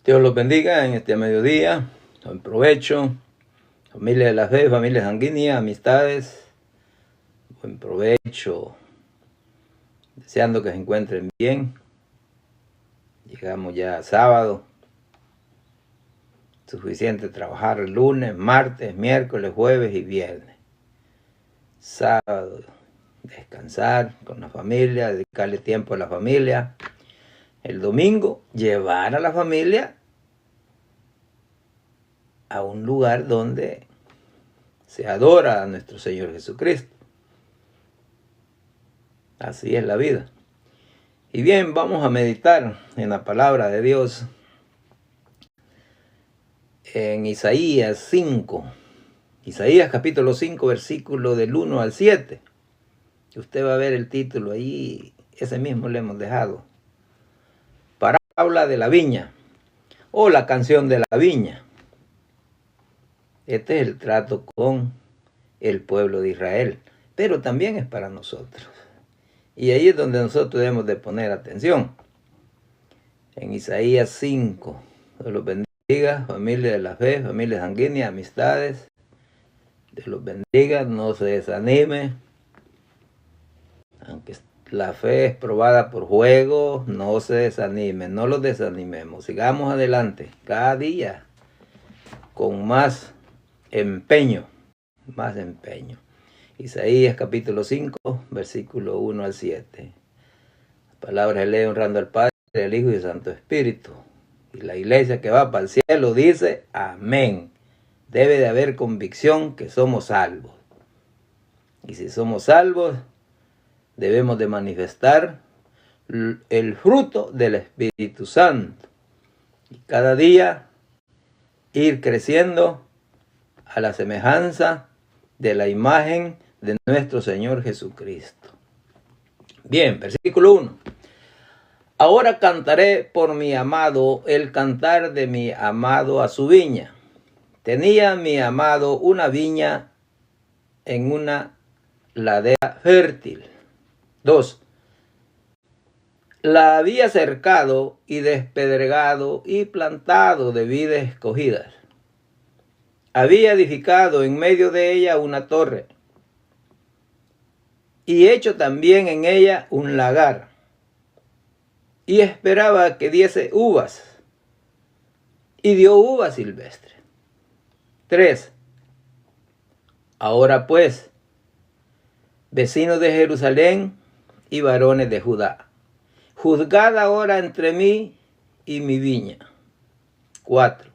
Dios los bendiga en este mediodía. Buen provecho. Familia de la fe, familia sanguínea, amistades. Buen provecho. Deseando que se encuentren bien. Llegamos ya a sábado. Suficiente trabajar el lunes, martes, miércoles, jueves y viernes. Sábado, descansar con la familia, dedicarle tiempo a la familia. El domingo, llevar a la familia a un lugar donde se adora a nuestro Señor Jesucristo. Así es la vida. Y bien, vamos a meditar en la palabra de Dios en Isaías 5. Isaías capítulo 5, versículo del 1 al 7. Usted va a ver el título ahí, ese mismo le hemos dejado. Parábola de la viña, o la canción de la viña. Este es el trato con el pueblo de Israel, pero también es para nosotros. Y ahí es donde nosotros debemos de poner atención. En Isaías 5, Dios los bendiga, familia de la fe, familia sanguínea, amistades. Dios los bendiga, no se desanime. Aunque la fe es probada por fuego, no se desanime, no los desanimemos. Sigamos adelante, cada día, con más empeño, más empeño. Isaías capítulo 5, versículo 1 al 7. La palabra se lee honrando al Padre, al Hijo y al Santo Espíritu. Y la iglesia que va para el cielo dice amén. Debe de haber convicción que somos salvos. Y si somos salvos, debemos de manifestar el fruto del Espíritu Santo. Y cada día ir creciendo a la semejanza de la imagen de nuestro Señor Jesucristo. Bien, versículo 1. Ahora cantaré por mi amado el cantar de mi amado a su viña. Tenía mi amado una viña en una ladera fértil. 2. La había cercado y despedregado y plantado de vides escogidas. Había edificado en medio de ella una torre y hecho también en ella un lagar, y esperaba que diese uvas, y dio uvas silvestres. 3. Ahora pues, vecinos de Jerusalén y varones de Judá, juzgad ahora entre mí y mi viña. 4.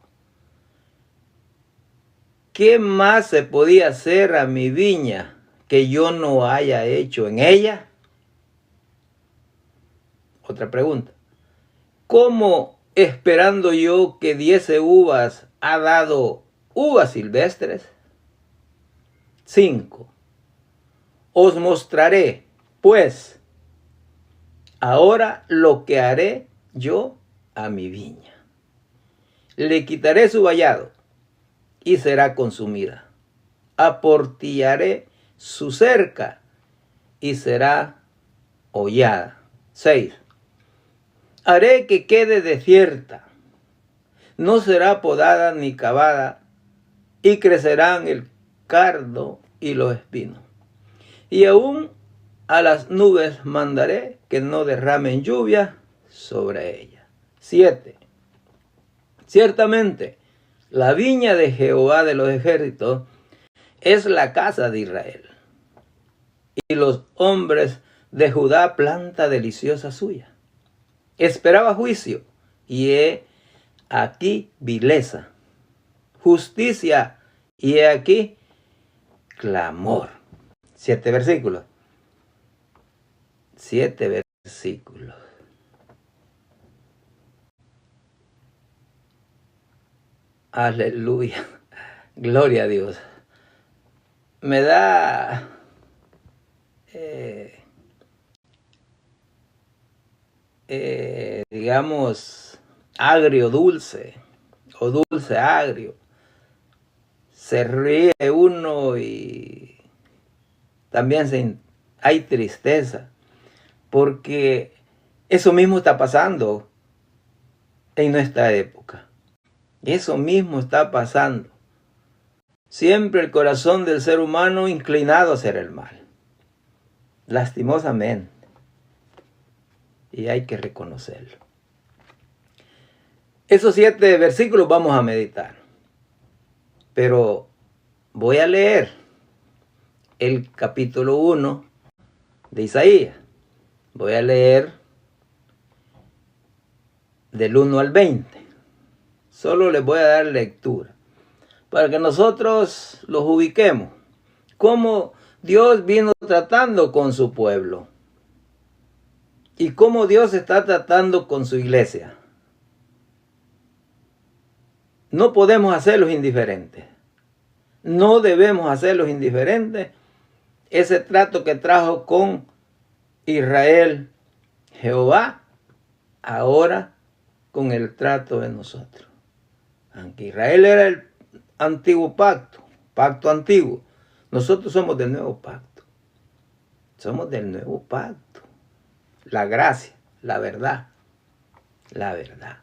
¿Qué más se podía hacer a mi viña que yo no haya hecho en ella? Otra pregunta. ¿Cómo, esperando yo que diese uvas, ha dado uvas silvestres? 5. Os mostraré, pues, ahora lo que haré yo a mi viña. Le quitaré su vallado y será consumida. Aportillaré su cerca y será hollada. 6. Haré que quede desierta, no será podada ni cavada, y crecerán el cardo y los espinos. Y aún a las nubes mandaré que no derramen lluvia sobre ella. 7. Ciertamente, la viña de Jehová de los ejércitos es la casa de Israel, y los hombres de Judá planta deliciosa suya. Esperaba juicio, y he aquí vileza, justicia, y he aquí clamor. 7 versículos. 7 versículos. Aleluya. Gloria a Dios. Me da digamos, agrio dulce, o dulce agrio. Se ríe uno y también hay tristeza, porque eso mismo está pasando en nuestra época. Eso mismo está pasando. Siempre el corazón del ser humano inclinado a hacer el mal. Lastimosamente. Y hay que reconocerlo. Esos 7 versículos vamos a meditar. Pero voy a leer el capítulo 1 de Isaías. Voy a leer del 1 al 20. Solo les voy a dar lectura para que nosotros los ubiquemos. Cómo Dios vino tratando con su pueblo y cómo Dios está tratando con su iglesia. No podemos hacerlos indiferentes. No debemos hacerlos indiferentes. Ese trato que trajo con Israel Jehová, ahora con el trato de nosotros. Aunque Israel era el antiguo pacto antiguo, nosotros somos del nuevo pacto. Somos del nuevo pacto. La gracia, la verdad, la verdad.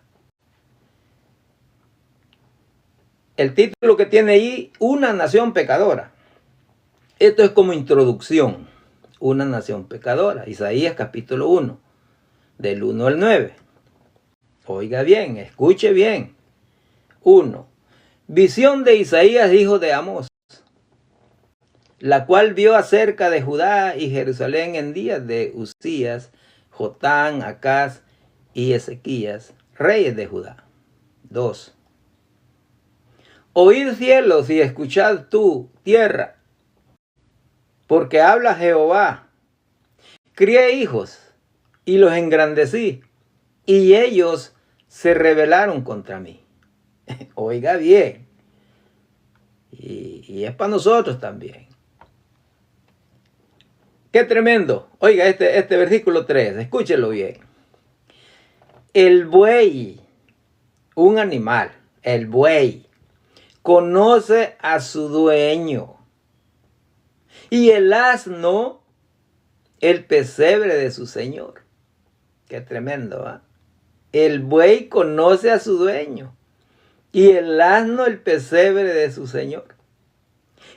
El título que tiene ahí, una nación pecadora. Esto es como introducción. Una nación pecadora. Isaías capítulo 1, del 1 al 9. Oiga bien, escuche bien. 1. Visión de Isaías, hijo de Amós, la cual vio acerca de Judá y Jerusalén en días de Uzías, Jotán, Acaz y Ezequías, reyes de Judá. 2. Oíd cielos y escuchad tú, tierra, porque habla Jehová. Crié hijos y los engrandecí, y ellos se rebelaron contra mí. Oiga bien. Y es para nosotros también. Qué tremendo. Oiga este versículo 3, escúchelo bien. El buey, un animal, el buey, conoce a su dueño. Y el asno, el pesebre de su señor. Qué tremendo, ¿eh? El buey conoce a su dueño. Y el asno, el pesebre de su señor.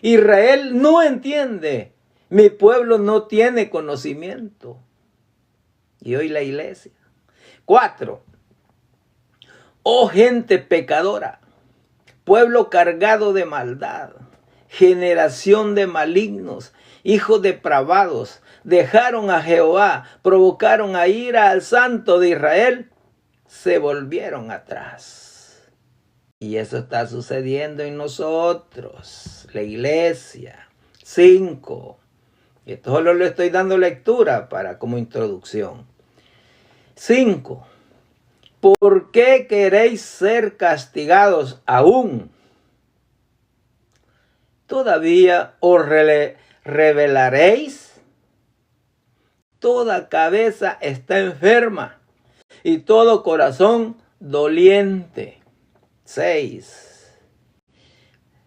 Israel no entiende. Mi pueblo no tiene conocimiento. Y hoy la iglesia. 4. Oh gente pecadora, pueblo cargado de maldad, generación de malignos, hijos depravados, dejaron a Jehová, provocaron a ira al Santo de Israel, se volvieron atrás. Y eso está sucediendo en nosotros, la iglesia. 5. Esto solo le estoy dando lectura como introducción. 5. ¿Por qué queréis ser castigados aún? ¿Todavía os rebelaréis? Toda cabeza está enferma y todo corazón doliente. 6.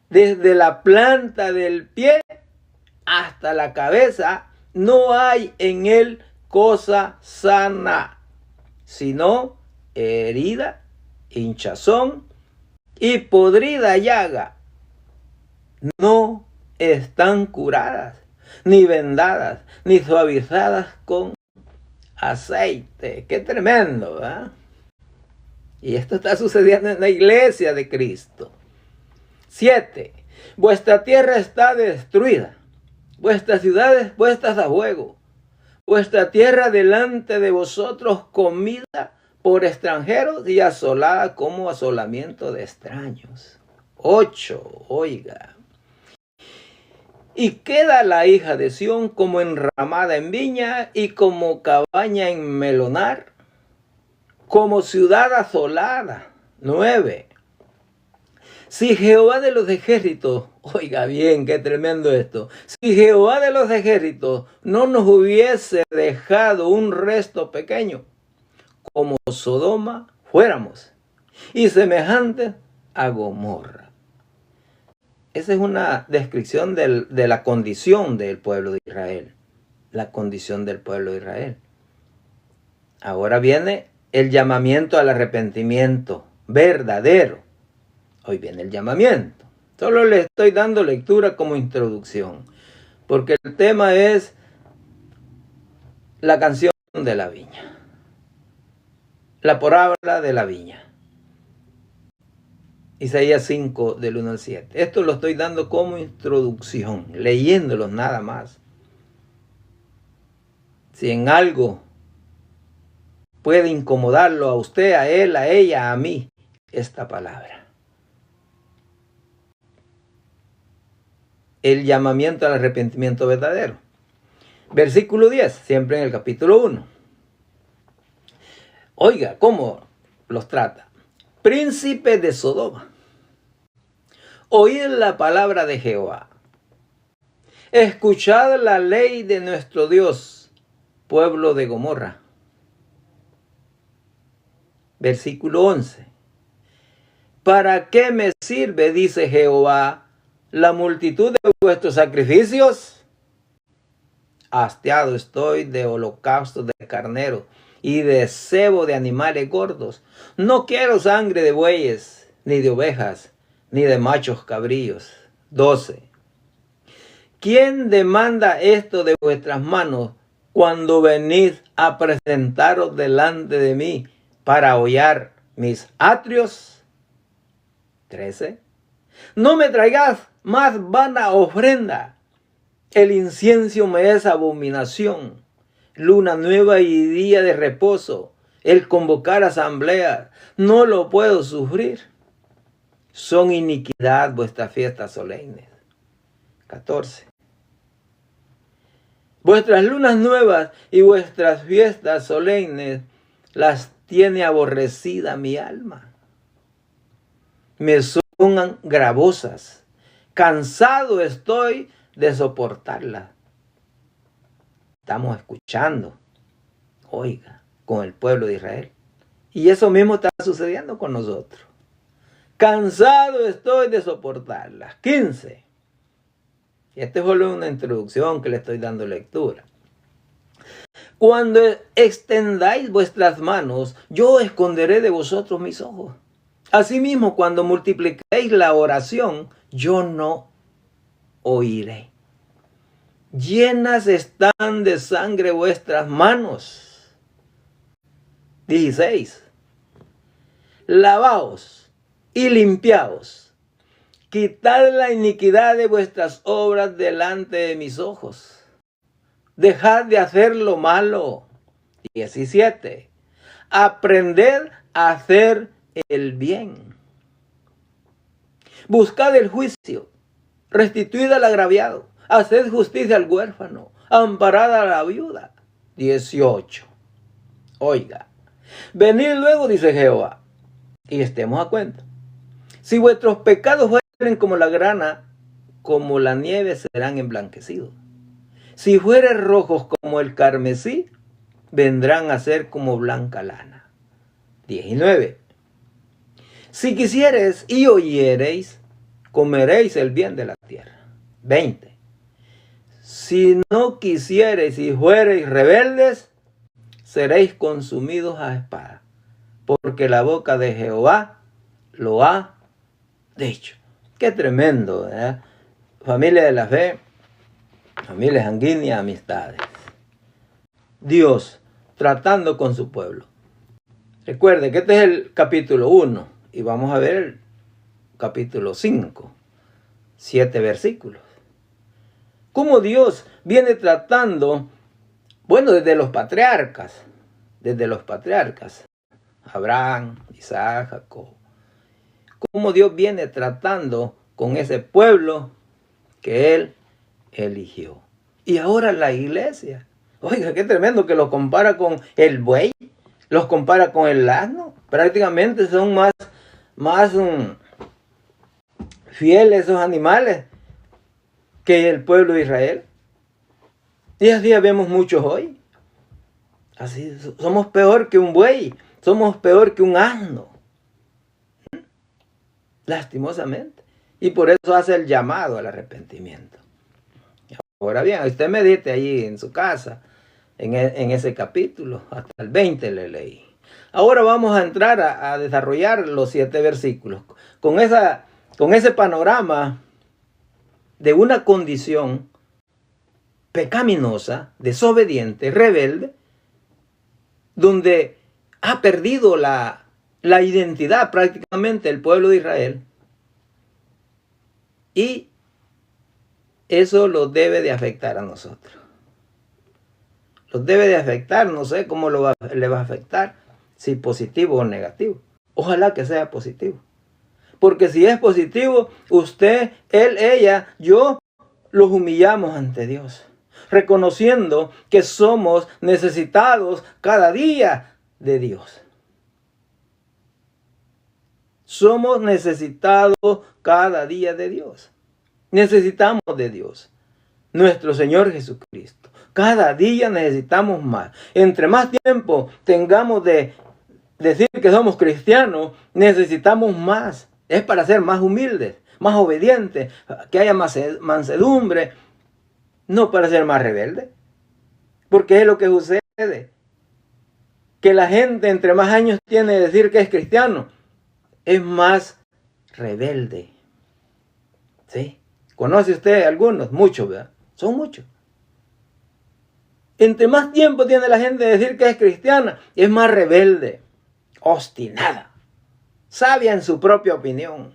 Desde la planta del pie hasta la cabeza no hay en él cosa sana, sino herida, hinchazón y podrida llaga. No están curadas, ni vendadas, ni suavizadas con aceite. ¡Qué tremendo! ¿Eh? Y esto está sucediendo en la iglesia de Cristo. 7. Vuestra tierra está destruida, vuestras ciudades puestas a fuego, vuestra tierra delante de vosotros comida por extranjeros y asolada como asolamiento de extraños. 8. Oiga. Y queda la hija de Sión como enramada en viña y como cabaña en melonar, como ciudad asolada. 9. Si Jehová de los ejércitos, oiga bien, qué tremendo esto, si Jehová de los ejércitos no nos hubiese dejado un resto pequeño, como Sodoma fuéramos, y semejantes a Gomorra. Esa es una descripción de la condición del pueblo de Israel. La condición del pueblo de Israel. Ahora viene el llamamiento al arrepentimiento verdadero. Hoy viene el llamamiento. Solo le estoy dando lectura como introducción, porque el tema es la canción de la viña, la parábola de la viña. Isaías 5, del 1 al 7. Esto lo estoy dando como introducción, leyéndolos nada más. Si en algo puede incomodarlo a usted, a él, a ella, a mí, esta palabra. El llamamiento al arrepentimiento verdadero. Versículo 10, siempre en el capítulo 1. Oiga, ¿cómo los trata? Príncipe de Sodoma, oíd la palabra de Jehová. Escuchad la ley de nuestro Dios, pueblo de Gomorra. Versículo 11. ¿Para qué me sirve, dice Jehová, la multitud de vuestros sacrificios? Hastiado estoy de holocaustos de carnero y de cebo de animales gordos. No quiero sangre de bueyes, ni de ovejas, ni de machos cabríos. 12. ¿Quién demanda esto de vuestras manos cuando venís a presentaros delante de mí para hollar mis atrios? 13. No me traigas más vana ofrenda. El incienso me es abominación. Luna nueva y día de reposo. El convocar asamblea. No lo puedo sufrir. Son iniquidad vuestras fiestas solemnes. 14. Vuestras lunas nuevas y vuestras fiestas solemnes las tiene aborrecida mi alma. Me son gravosas. Cansado estoy de soportarlas. Estamos escuchando, oiga, con el pueblo de Israel. Y eso mismo está sucediendo con nosotros. Cansado estoy de soportarlas. 15. Y esta es solo una introducción que le estoy dando lectura. Cuando extendáis vuestras manos, yo esconderé de vosotros mis ojos. Asimismo, cuando multipliquéis la oración, yo no oiré. Llenas están de sangre vuestras manos. 16. Lavaos y limpiaos. Quitad la iniquidad de vuestras obras delante de mis ojos. Dejad de hacer lo malo. 17. Aprended a hacer el bien. Buscad el juicio. Restituid al agraviado. Haced justicia al huérfano. Amparad a la viuda. 18. Oiga. Venid luego, dice Jehová, y estemos a cuenta. Si vuestros pecados fueren como la grana, como la nieve serán emblanquecidos. Si fueren rojos como el carmesí, vendrán a ser como blanca lana. 19. Si quisiereis y oyereis, comeréis el bien de la tierra. 20. Si no quisiereis y fuereis rebeldes, seréis consumidos a espada, porque la boca de Jehová lo ha dicho. Qué tremendo, ¿verdad? Familia de la fe, familia sanguínea, amistades. Dios tratando con su pueblo. Recuerde que este es el capítulo 1 y vamos a ver el capítulo 5, 7 versículos. Cómo Dios viene tratando, bueno, desde los patriarcas, Abraham, Isaac, Jacob. Cómo Dios viene tratando con ese pueblo que Él eligió. Y ahora la iglesia. Oiga, qué tremendo que los compara con el buey, los compara con el asno. Prácticamente son más fieles esos animales que el pueblo de Israel. Y así vemos muchos hoy. Así somos peor que un buey, somos peor que un asno. Lastimosamente. Y por eso hace el llamado al arrepentimiento. Ahora bien, usted medite allí en su casa, en ese capítulo, hasta el 20 le leí. Ahora vamos a entrar a desarrollar los 7 versículos. Con ese panorama de una condición pecaminosa, desobediente, rebelde, donde ha perdido la identidad prácticamente el pueblo de Israel. Y eso lo debe de afectar a nosotros. Los debe de afectar, no sé cómo le va a afectar, si positivo o negativo. Ojalá que sea positivo. Porque si es positivo, usted, él, ella, yo, los humillamos ante Dios, reconociendo que somos necesitados cada día de Dios. Somos necesitados cada día de Dios. Necesitamos de Dios, nuestro Señor Jesucristo. Cada día necesitamos más. Entre más tiempo tengamos de decir que somos cristianos, necesitamos más. Es para ser más humildes, más obedientes, que haya más mansedumbre, no para ser más rebeldes. Porque es lo que sucede. Que la gente entre más años tiene de decir que es cristiano, es más rebelde. ¿Sí? ¿Conoce usted algunos? Muchos, ¿verdad? Son muchos. Entre más tiempo tiene la gente de decir que es cristiana, es más rebelde, obstinada, sabia en su propia opinión.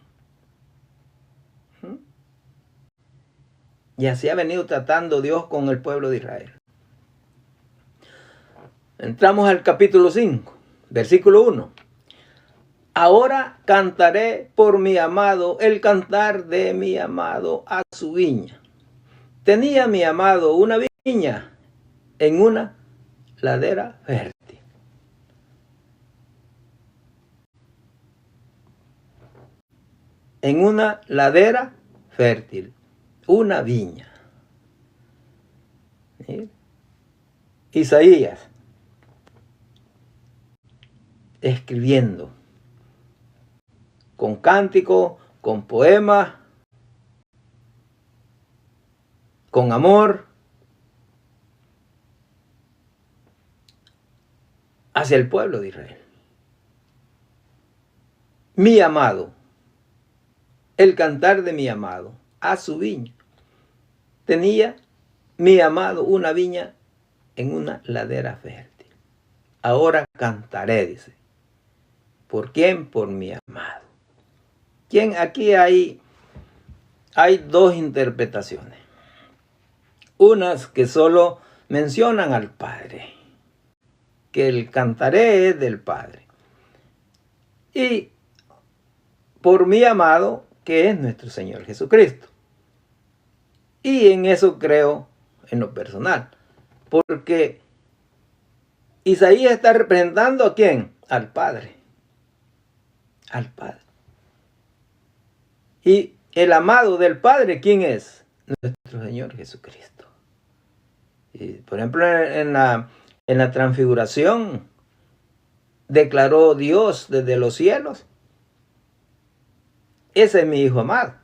Y así ha venido tratando Dios con el pueblo de Israel. Entramos al capítulo 5, versículo 1. Ahora cantaré por mi amado el cantar de mi amado a su viña. Tenía mi amado una viña en una ladera fértil. En una ladera fértil. Una viña. ¿Sí? Isaías escribiendo con cántico, con poemas, con amor hacia el pueblo de Israel. Mi amado, el cantar de mi amado a su viña. Tenía mi amado una viña en una ladera fértil. Ahora cantaré, dice. ¿Por quién? Por mi amado. ¿Quién? Aquí hay 2 interpretaciones. Unas que solo mencionan al Padre, que el cantaré es del Padre. Y por mi amado, que es nuestro Señor Jesucristo. Y en eso creo en lo personal. Porque Isaías está representando ¿a quién? Al Padre. Al Padre. Y el amado del Padre, ¿quién es? Nuestro Señor Jesucristo. Y, por ejemplo, en la transfiguración, declaró Dios desde los cielos: ese es mi Hijo amado.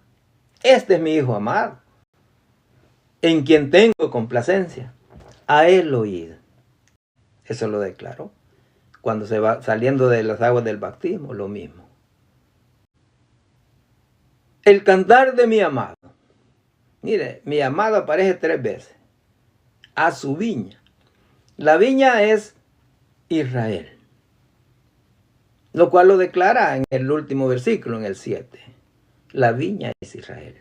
Este es mi Hijo amado, en quien tengo complacencia. A él oíd. Eso lo declaró. Cuando se va saliendo de las aguas del bautismo, lo mismo. El cantar de mi amado. Mire, mi amado aparece 3 veces. A su viña. La viña es Israel. Lo cual lo declara en el último versículo, en el 7. La viña es Israel.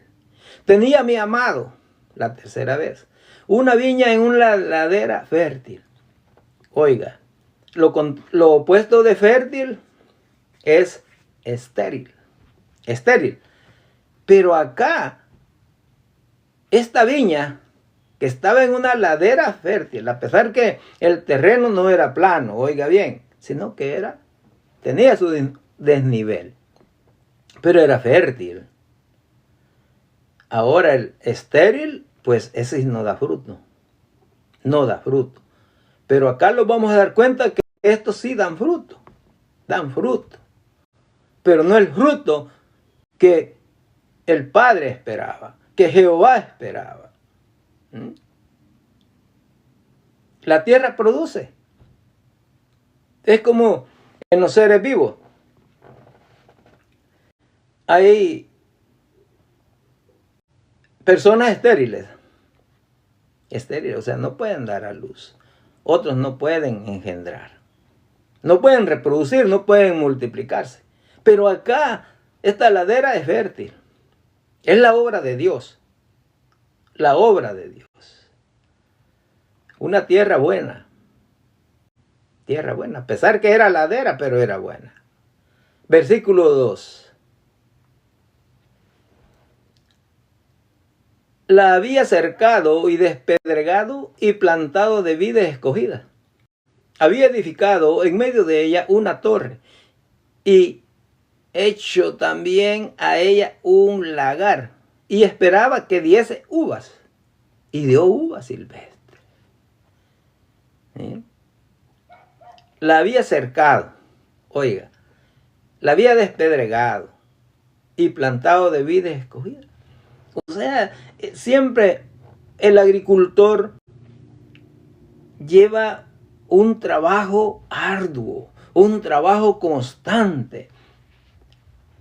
Tenía mi amado, la 3ª vez, una viña en una ladera fértil. Oiga, lo opuesto de fértil es estéril. Estéril. Pero acá, esta viña que estaba en una ladera fértil, a pesar que el terreno no era plano, oiga bien, sino que tenía su desnivel, pero era fértil. Ahora el estéril, pues ese no da fruto. No da fruto. Pero acá nos vamos a dar cuenta que estos sí dan fruto. Dan fruto. Pero no el fruto que el Padre esperaba, que Jehová esperaba. La tierra produce. Es como en los seres vivos. Hay personas estériles, o sea, no pueden dar a luz. Otros no pueden engendrar. No pueden reproducir, no pueden multiplicarse. Pero acá, esta ladera es fértil. Es la obra de Dios. La obra de Dios. Una tierra buena. Tierra buena. A pesar que era ladera, pero era buena. Versículo 2. La había cercado y despedregado y plantado de vides escogidas. Había edificado en medio de ella una torre y hecho también a ella un lagar y esperaba que diese uvas y dio uvas silvestres. ¿Sí? La había cercado, oiga, la había despedregado y plantado de vides escogidas. O sea, siempre el agricultor lleva un trabajo arduo, un trabajo constante.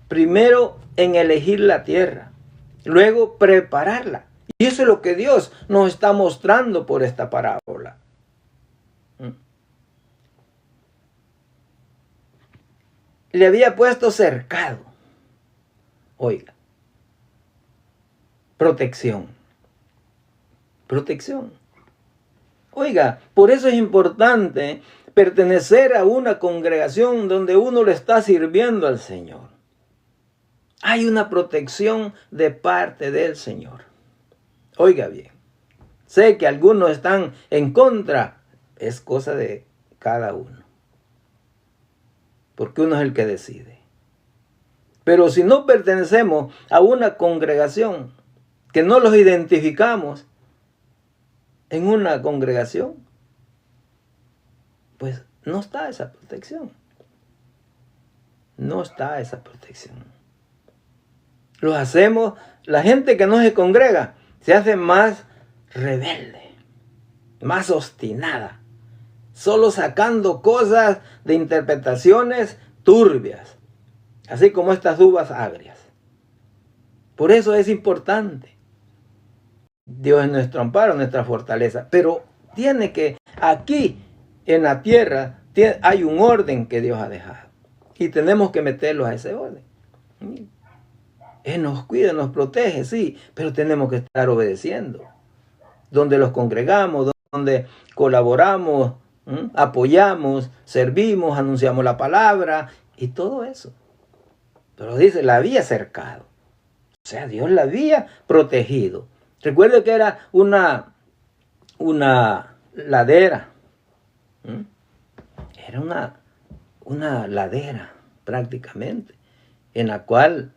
Primero en elegir la tierra, luego prepararla. Y eso es lo que Dios nos está mostrando por esta parábola. Le había puesto cercado. Oiga. Protección. Protección. Oiga, por eso es importante pertenecer a una congregación donde uno le está sirviendo al Señor. Hay una protección de parte del Señor. Oiga bien, sé que algunos están en contra, es cosa de cada uno. Porque uno es el que decide. Pero si no pertenecemos a una congregación, que no los identificamos en una congregación, pues no está esa protección. No está esa protección. Lo hacemos, la gente que no se congrega se hace más rebelde, más obstinada, solo sacando cosas de interpretaciones turbias, así como estas uvas agrias. Por eso es importante. Dios es nuestro amparo, nuestra fortaleza, pero tiene que, aquí en la tierra, hay un orden que Dios ha dejado y tenemos que meterlos a ese orden. Él nos cuida, nos protege, sí, pero tenemos que estar obedeciendo. Donde los congregamos, donde colaboramos, apoyamos, servimos, anunciamos la palabra y todo eso. Pero dice, la había cercado. O sea, Dios la había protegido. Recuerde que era una ladera. Era una ladera prácticamente, en la cual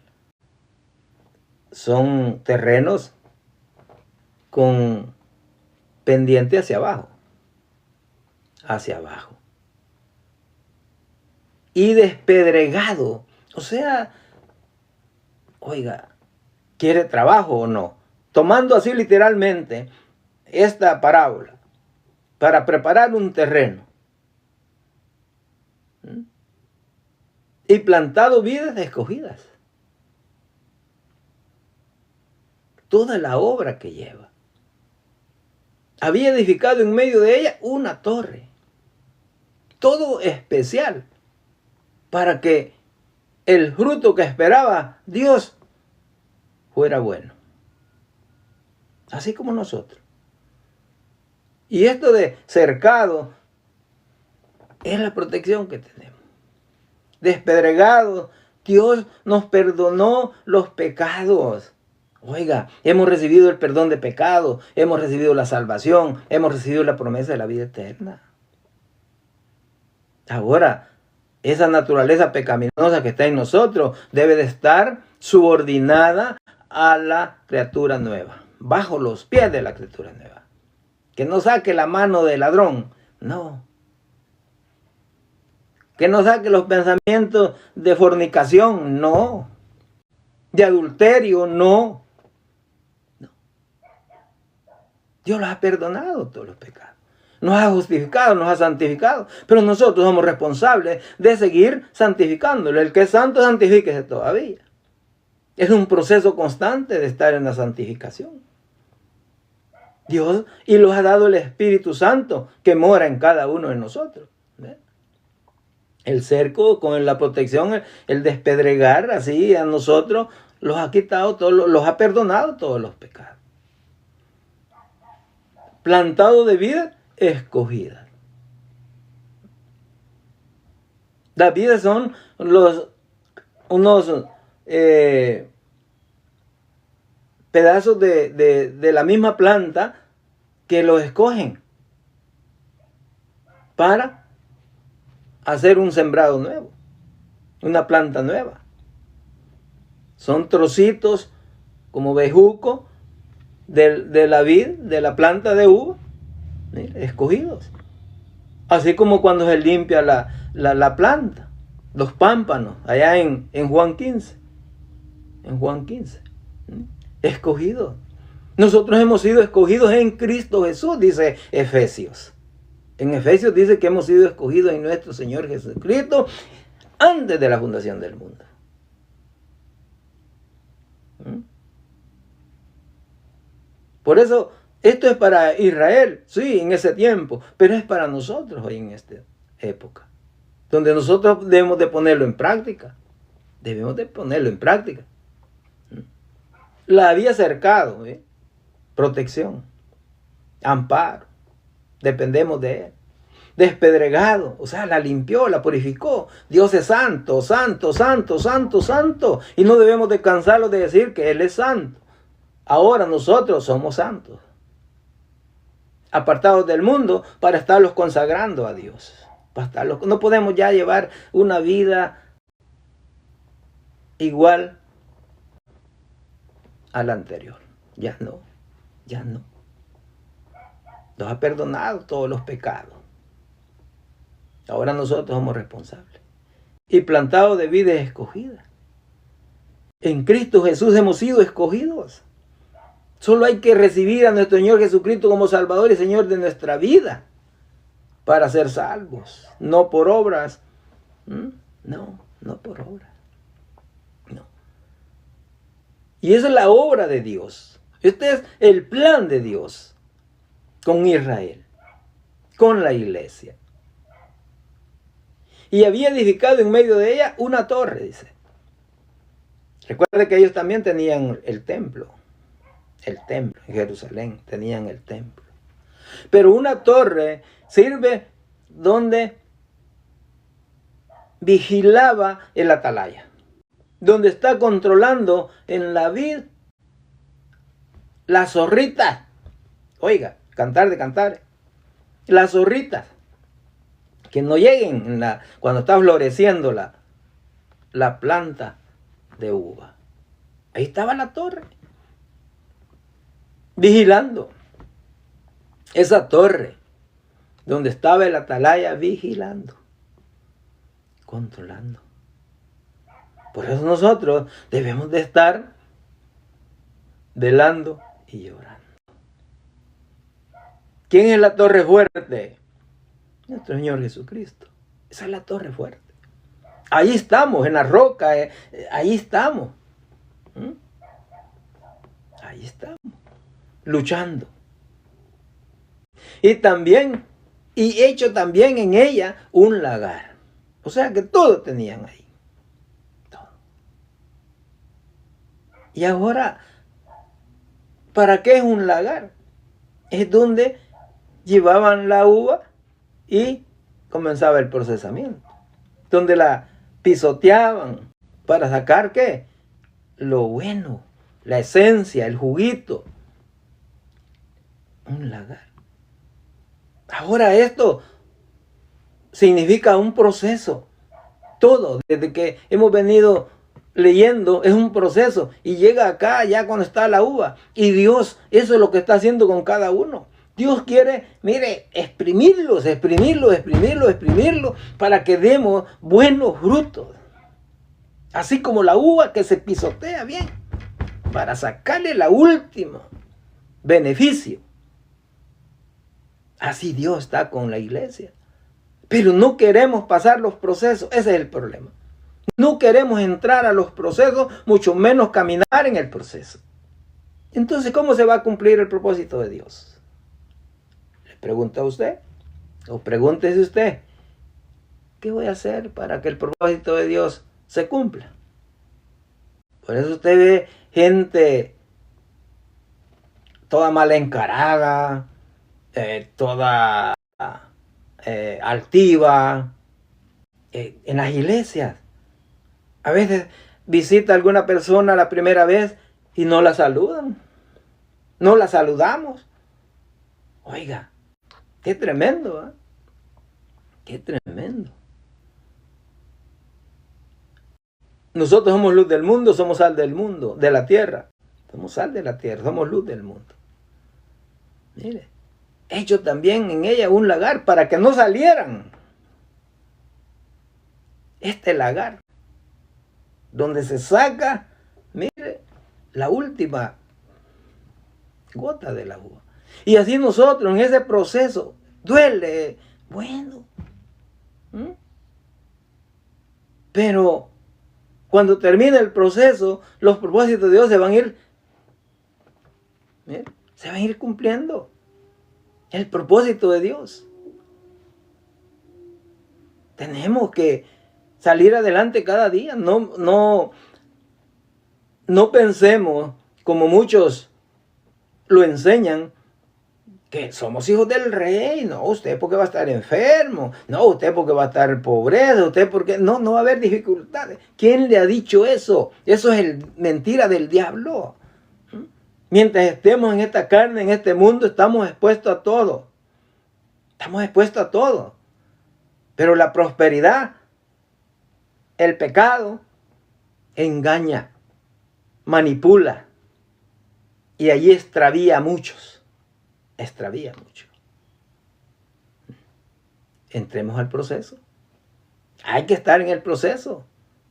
son terrenos con pendiente hacia abajo. Hacia abajo. Y despedregado. O sea, oiga, ¿quiere trabajo o no? Tomando así literalmente esta parábola para preparar un terreno. Y plantado vides escogidas. Toda la obra que lleva. Había edificado en medio de ella una torre. Todo especial para que el fruto que esperaba Dios fuera bueno. Así como nosotros. Y esto de cercado es la protección que tenemos. Despedregado, Dios nos perdonó los pecados. Oiga, hemos recibido el perdón de pecados, hemos recibido la salvación, hemos recibido la promesa de la vida eterna. Ahora, esa naturaleza pecaminosa que está en nosotros debe de estar subordinada a la criatura nueva, bajo los pies de la criatura nueva. Que no saque la mano del ladrón, no. Que no saque los pensamientos de fornicación, no. De adulterio, no. No. Dios los ha perdonado todos los pecados. nos ha justificado, nos ha santificado. Pero nosotros somos responsables de seguir santificándolo. El que es santo, santifíquese todavía. Es un proceso constante de estar en la santificación. Dios y nos ha dado el Espíritu Santo que mora en cada uno de nosotros. ¿Ve? El cerco con la protección, el despedregar así a nosotros, los ha quitado todos, los ha perdonado todos los pecados. Plantado de vida escogida. Las vidas son unos pedazos de la misma planta que los escogen para hacer un sembrado nuevo, una planta nueva. Son trocitos como bejuco de la vid, de la planta de uva, escogidos. Así como cuando se limpia la planta, los pámpanos, allá en Juan 15. En Juan 15. Escogidos. Nosotros hemos sido escogidos en Cristo Jesús, dice Efesios. En Efesios dice que hemos sido escogidos en nuestro Señor Jesucristo antes de la fundación del mundo. Por eso, esto es para Israel, sí, en ese tiempo, pero es para nosotros hoy en esta época, donde nosotros debemos de ponerlo en práctica. Debemos de ponerlo en práctica. La había cercado, protección, amparo, dependemos de Él. Despedregado, o sea, la limpió, la purificó. Dios es santo, santo, santo, santo, santo. Y no debemos de cansarnos de decir que Él es santo. Ahora nosotros somos santos, apartados del mundo para estarlos consagrando a Dios. No podemos ya llevar una vida igual a la anterior. Ya no, ya no. Nos ha perdonado todos los pecados. Ahora nosotros somos responsables. Y plantados de vida escogida. En Cristo Jesús hemos sido escogidos. Solo hay que recibir a nuestro Señor Jesucristo como Salvador y Señor de nuestra vida para ser salvos. No por obras. No, no por obras. No. Y esa es la obra de Dios. Este es el plan de Dios con Israel, con la iglesia. Y había edificado en medio de ella una torre, dice. Recuerde que ellos también tenían el templo. El templo en Jerusalén, tenían el templo. Pero una torre sirve donde vigilaba el atalaya, donde está controlando en la vid las zorritas. Oiga, cantar de cantar. Las zorritas que no lleguen cuando está floreciendo la planta de uva. Ahí estaba la torre, vigilando. Esa torre donde estaba el atalaya, vigilando, controlando. Por eso nosotros debemos de estar velando y llorando. ¿Quién es la torre fuerte? Nuestro Señor Jesucristo. Esa es la torre fuerte. Ahí estamos, en la roca, ahí estamos. Ahí estamos, luchando. Y hecho también en ella un lagar. O sea que todo tenían ahí. Todo. Y ahora, ¿para qué es un lagar? Es donde llevaban la uva y comenzaba el procesamiento. Donde la pisoteaban para sacar ¿qué? Lo bueno, la esencia, el juguito. Un lagar. Ahora esto significa un proceso. Todo, desde que hemos venido leyendo, es un proceso. Y llega acá ya cuando está la uva. Y Dios, eso es lo que está haciendo con cada uno. Dios quiere, mire, exprimirlos, para que demos buenos frutos. Así como la uva que se pisotea bien, para sacarle la última beneficio. Así Dios está con la iglesia. Pero no queremos pasar los procesos. Ese es el problema. No queremos entrar a los procesos, mucho menos caminar en el proceso. Entonces, ¿cómo se va a cumplir el propósito de Dios? Le pregunta a usted, o pregúntese usted, ¿qué voy a hacer para que el propósito de Dios se cumpla? Por eso usted ve gente toda mal encarada, toda altiva, en las iglesias. A veces visita a alguna persona la primera vez y no la saludan. No la saludamos. Oiga, qué tremendo, ¿eh? Qué tremendo. Nosotros somos luz del mundo, somos sal del mundo, de la tierra. Somos sal de la tierra, somos luz del mundo. Mire, hecho también en ella un lagar para que no salieran. Este lagar, donde se saca, mire, la última gota de la uva. Y así nosotros en ese proceso, duele, bueno. Pero cuando termine el proceso, los propósitos de Dios se van a ir, mire, se van a ir cumpliendo. El propósito de Dios. Tenemos que salir adelante cada día. No pensemos, como muchos lo enseñan, que somos hijos del rey. No, usted porque va a estar enfermo. No, usted porque va a estar en pobreza. Usted porque no va a haber dificultades. ¿Quién le ha dicho eso? Eso es mentira del diablo. Mientras estemos en esta carne, en este mundo, estamos expuestos a todo. Estamos expuestos a todo. Pero la prosperidad, el pecado, engaña, manipula. Y allí extravía a muchos. Extravía mucho. Entremos al proceso. Hay que estar en el proceso.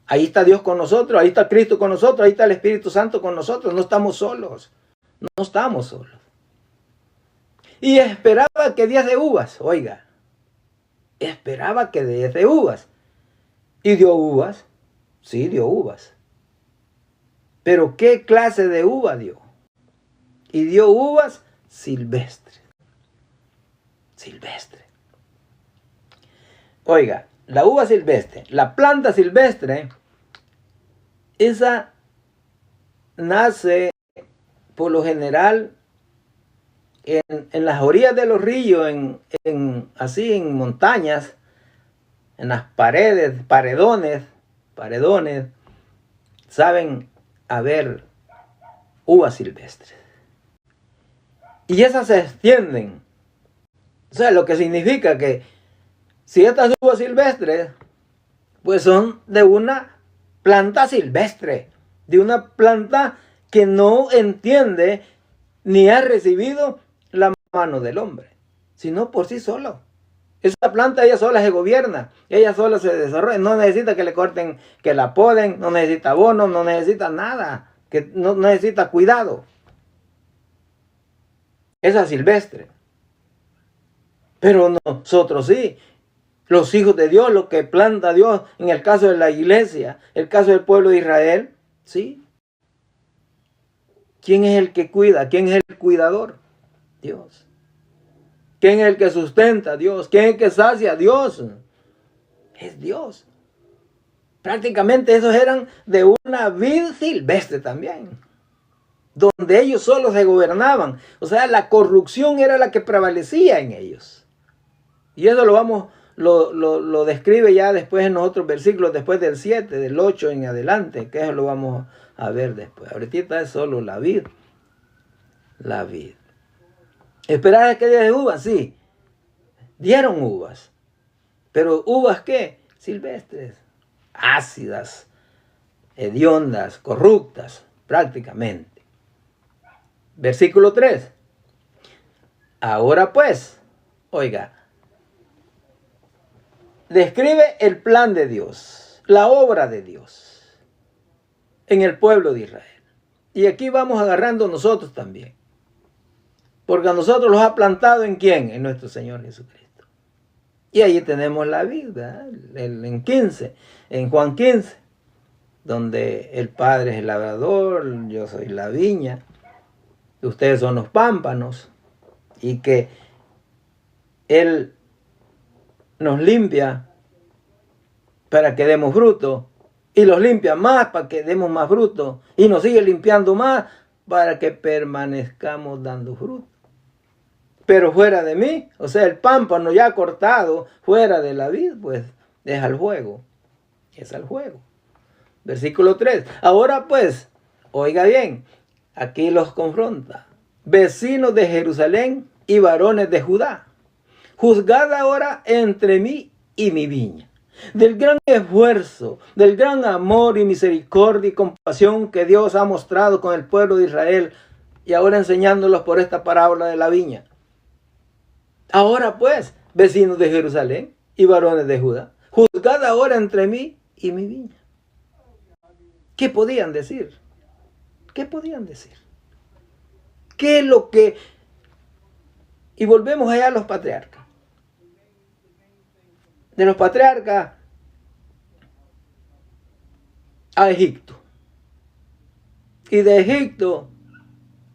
Ahí está Dios con nosotros, ahí está Cristo con nosotros, ahí está el Espíritu Santo con nosotros. No estamos solos. No estamos solos. Y esperaba que diese uvas, oiga. Esperaba que diese uvas. ¿Y dio uvas? Sí, dio uvas. Pero ¿qué clase de uva dio? Y dio uvas silvestres. Silvestre. Oiga, la uva silvestre, la planta silvestre, esa nace por lo general en las orillas de los ríos, así en montañas, en las paredes, paredones, saben haber uvas silvestres. Y esas se extienden. O sea, lo que significa que si estas uvas silvestres, pues son de una planta silvestre, de una planta que no entiende ni ha recibido la mano del hombre, sino por sí solo. Esa planta ella sola se gobierna, ella sola se desarrolla, no necesita que le corten, que la poden, no necesita abono, no necesita nada, que no necesita cuidado. Esa silvestre. Pero nosotros sí, los hijos de Dios, lo que planta Dios, en el caso de la iglesia, el caso del pueblo de Israel, sí. ¿Quién es el que cuida? ¿Quién es el cuidador? Dios. ¿Quién es el que sustenta? Dios. ¿Quién es el que sacia? Dios. Es Dios. Prácticamente esos eran de una vid silvestre también, donde ellos solos se gobernaban. O sea, la corrupción era la que prevalecía en ellos. Y eso lo describe ya después en los otros versículos, después del 7, del 8 en adelante, que eso lo vamos a ver después. Ahorita es solo la vid. La vid. ¿Esperar que diera uvas? Sí. Dieron uvas. ¿Pero uvas qué? Silvestres. Ácidas, hediondas, corruptas, prácticamente. Versículo 3. Ahora pues, oiga, describe el plan de Dios, la obra de Dios en el pueblo de Israel. Y aquí vamos agarrando nosotros también. Porque a nosotros los ha plantado ¿en quién? En nuestro Señor Jesucristo. Y ahí tenemos la vida, en Juan 15, donde el Padre es el labrador, yo soy la viña, ustedes son los pámpanos, y que Él nos limpia para que demos fruto, y los limpia más para que demos más fruto, y nos sigue limpiando más para que permanezcamos dando fruto. Pero fuera de mí, o sea, el pámpano ya cortado, fuera de la vid, pues es al fuego. Es al fuego. Versículo 3. Ahora pues, oiga bien, aquí los confronta. Vecinos de Jerusalén y varones de Judá, juzgad ahora entre mí y mi viña, del gran esfuerzo, del gran amor y misericordia y compasión que Dios ha mostrado con el pueblo de Israel, y ahora enseñándolos por esta parábola de la viña. Ahora pues, vecinos de Jerusalén y varones de Judá, juzgad ahora entre mí y mi viña. ¿Qué podían decir? ¿Qué podían decir? ¿Qué es lo que...? Y volvemos allá a los patriarcas. De los patriarcas a Egipto. Y de Egipto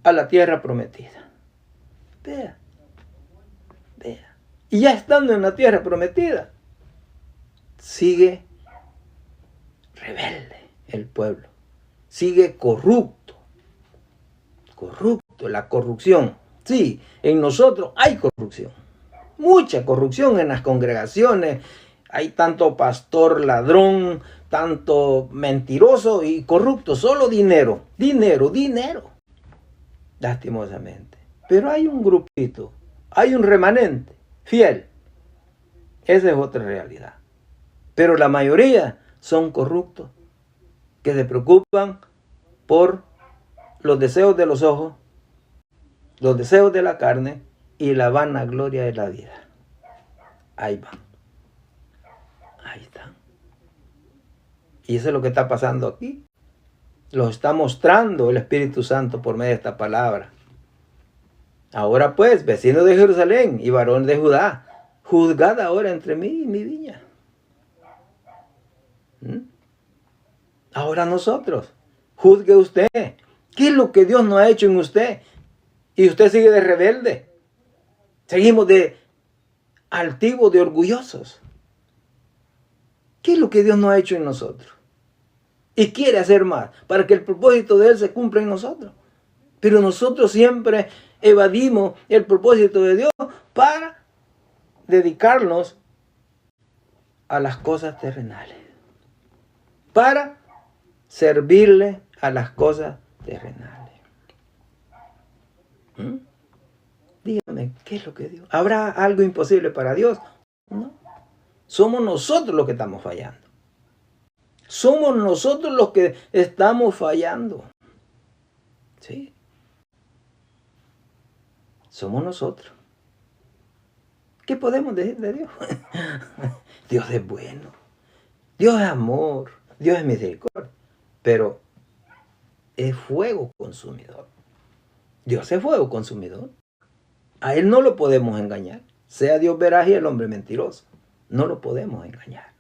a la tierra prometida. Vea. Vea. Y ya estando en la tierra prometida, sigue rebelde el pueblo. Sigue corrupto. Corrupto, la corrupción. Sí, en nosotros hay corrupción. Mucha corrupción en las congregaciones. Hay tanto pastor ladrón, tanto mentiroso y corrupto. Solo dinero, dinero, dinero. Lastimosamente. Pero hay un grupito, hay un remanente fiel. Esa es otra realidad. Pero la mayoría son corruptos, que se preocupan por los deseos de los ojos, los deseos de la carne y la vanagloria de la vida. Ahí van. Ahí están. Y eso es lo que está pasando aquí. Lo está mostrando el Espíritu Santo por medio de esta palabra. Ahora pues, vecinos de Jerusalén y varón de Judá, juzgad ahora entre mí y mi viña. Ahora nosotros, juzgue usted. ¿Qué es lo que Dios no ha hecho en usted? Y usted sigue de rebelde. Seguimos de altivos, de orgullosos. ¿Qué es lo que Dios no ha hecho en nosotros? Y quiere hacer más para que el propósito de Él se cumpla en nosotros. Pero nosotros siempre evadimos el propósito de Dios para dedicarnos a las cosas terrenales. Para servirle a las cosas terrenales. Dígame, ¿qué es lo que Dios? ¿Habrá algo imposible para Dios? No. Somos nosotros los que estamos fallando. Somos nosotros los que estamos fallando. ¿Sí? Somos nosotros. ¿Qué podemos decir de Dios? Dios es bueno. Dios es amor. Dios es misericordia. Pero es fuego consumidor. Dios es fuego consumidor. A Él no lo podemos engañar. Sea Dios veraz y el hombre mentiroso. No lo podemos engañar.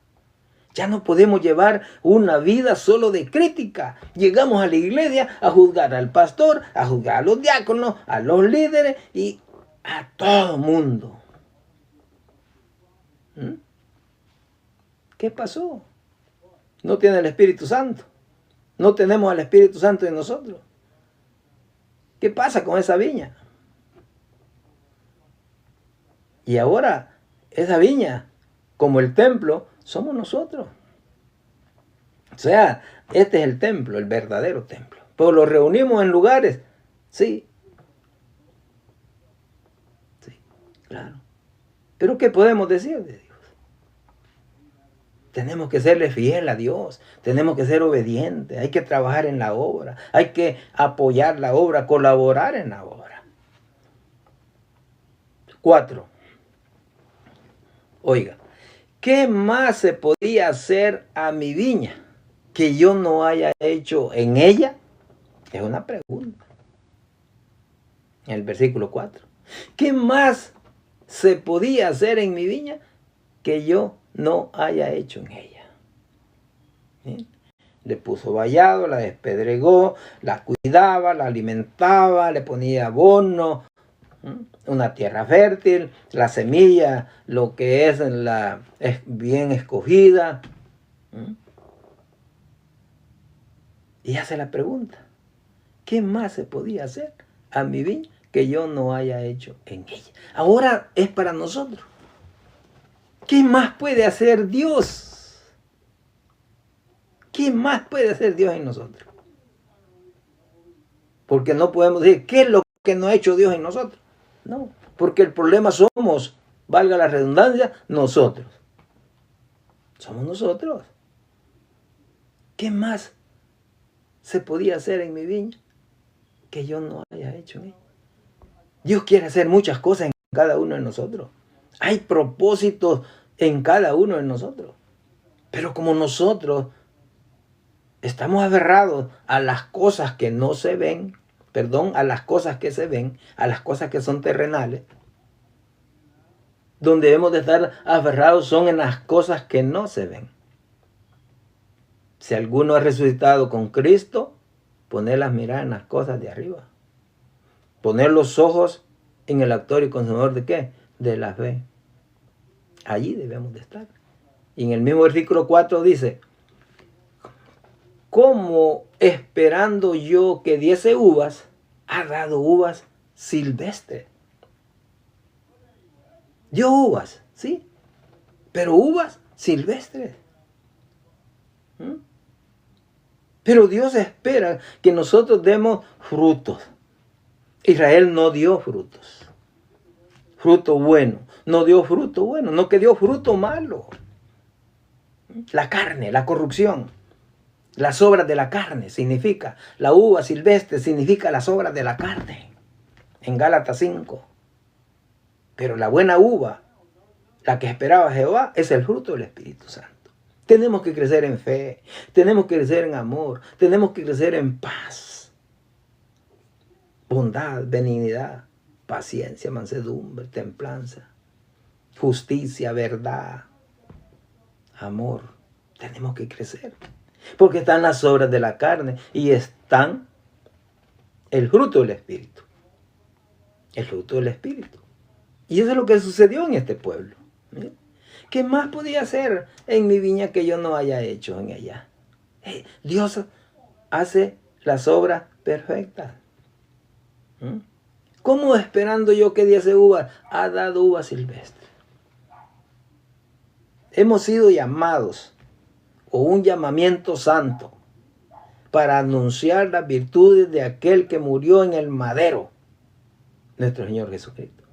Ya no podemos llevar una vida solo de crítica. Llegamos a la iglesia a juzgar al pastor, a juzgar a los diáconos, a los líderes y a todo mundo. ¿Qué pasó? No tiene el Espíritu Santo. No tenemos al Espíritu Santo en nosotros. ¿Qué pasa con esa viña? Y ahora, esa viña, como el templo, somos nosotros. O sea, este es el templo, el verdadero templo. Pero lo reunimos en lugares, sí. Sí, claro. Pero ¿qué podemos decir de Dios? Tenemos que serle fiel a Dios, tenemos que ser obedientes, hay que trabajar en la obra, hay que apoyar la obra, colaborar en la obra. 4. Oiga, ¿qué más se podía hacer a mi viña que yo no haya hecho en ella? Es una pregunta. En el versículo 4. ¿Qué más se podía hacer en mi viña que yo no haya hecho en ella? ¿Sí? Le puso vallado, la despedregó, la cuidaba, la alimentaba, le ponía abono, una tierra fértil, la semilla, lo que es bien escogida. Y hace la pregunta, ¿qué más se podía hacer a mi viña que yo no haya hecho en ella? Ahora es para nosotros. ¿Qué más puede hacer Dios? ¿Qué más puede hacer Dios en nosotros? Porque no podemos decir, ¿qué es lo que no ha hecho Dios en nosotros? No, porque el problema somos, valga la redundancia, nosotros. Somos nosotros. ¿Qué más se podía hacer en mi viña que yo no haya hecho en ella? Dios quiere hacer muchas cosas en cada uno de nosotros. Hay propósitos en cada uno de nosotros. Pero como nosotros estamos aferrados a las cosas que no se ven, a las cosas que se ven, a las cosas que son terrenales, donde debemos de estar aferrados son en las cosas que no se ven. Si alguno ha resucitado con Cristo, poner las miradas en las cosas de arriba. Poner los ojos en el autor y consumador de ¿qué? De la fe. Allí debemos de estar. Y en el mismo versículo 4 dice, ¿cómo esperando yo que diese uvas, ha dado uvas silvestres? Dio uvas, sí, pero uvas silvestres. Pero Dios espera que nosotros demos frutos. Israel no dio frutos. Fruto bueno. No dio fruto bueno, no que dio fruto malo. La carne, la corrupción. Las obras de la carne significa, la uva silvestre significa las obras de la carne. En Gálatas 5. Pero la buena uva, la que esperaba Jehová, es el fruto del Espíritu Santo. Tenemos que crecer en fe, tenemos que crecer en amor, tenemos que crecer en paz, bondad, benignidad, paciencia, mansedumbre, templanza, justicia, verdad, amor. Tenemos que crecer, porque están las obras de la carne y están el fruto del Espíritu. El fruto del Espíritu. Y eso es lo que sucedió en este pueblo. ¿Miren? ¿Qué más podía hacer en mi viña que yo no haya hecho en ella? Dios hace las obras perfectas. ¿Cómo esperando yo que diese uvas, ha dado uvas silvestres? Hemos sido llamados, o un llamamiento santo, para anunciar las virtudes de aquel que murió en el madero, nuestro Señor Jesucristo.